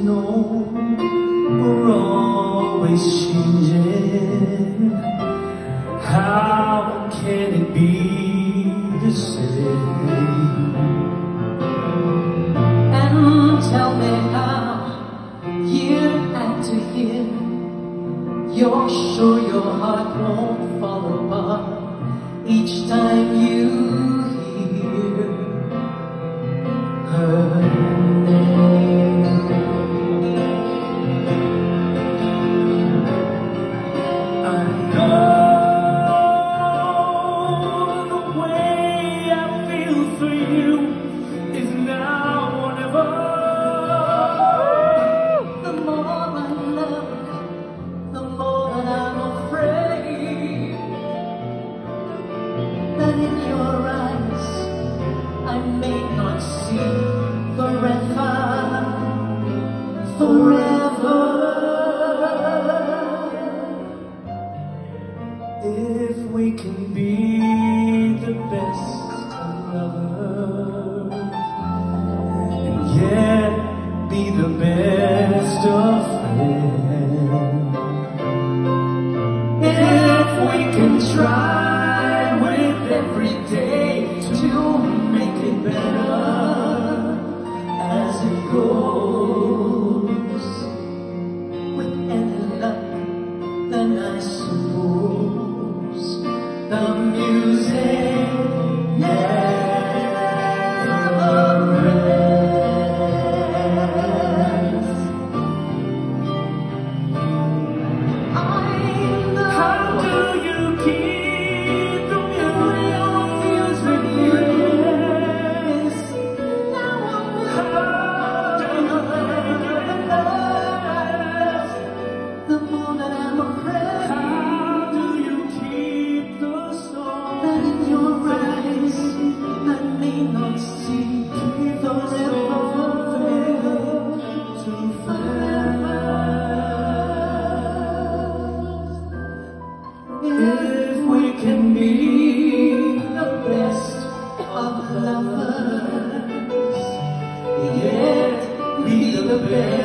know we're always changing. How can it be the same? And tell me how, year after year, you're sure your heart won't fall apart each time you hear her name. I know the way I feel for you is now or never. The more I love, the more that I'm afraid that in your eyes I may not see forever, forever. If we can be the best of lovers and yet be the best of friends, if we can try with every day to make it better as it goes, With any luck, then I suppose the music never rests. I know. how do you keep the music Yes, now I'm How do you make it last? the more that I'm afraid How do you keep the song that in your eyes I may not see forever. to forever? If we can be The best of lovers, yet be the best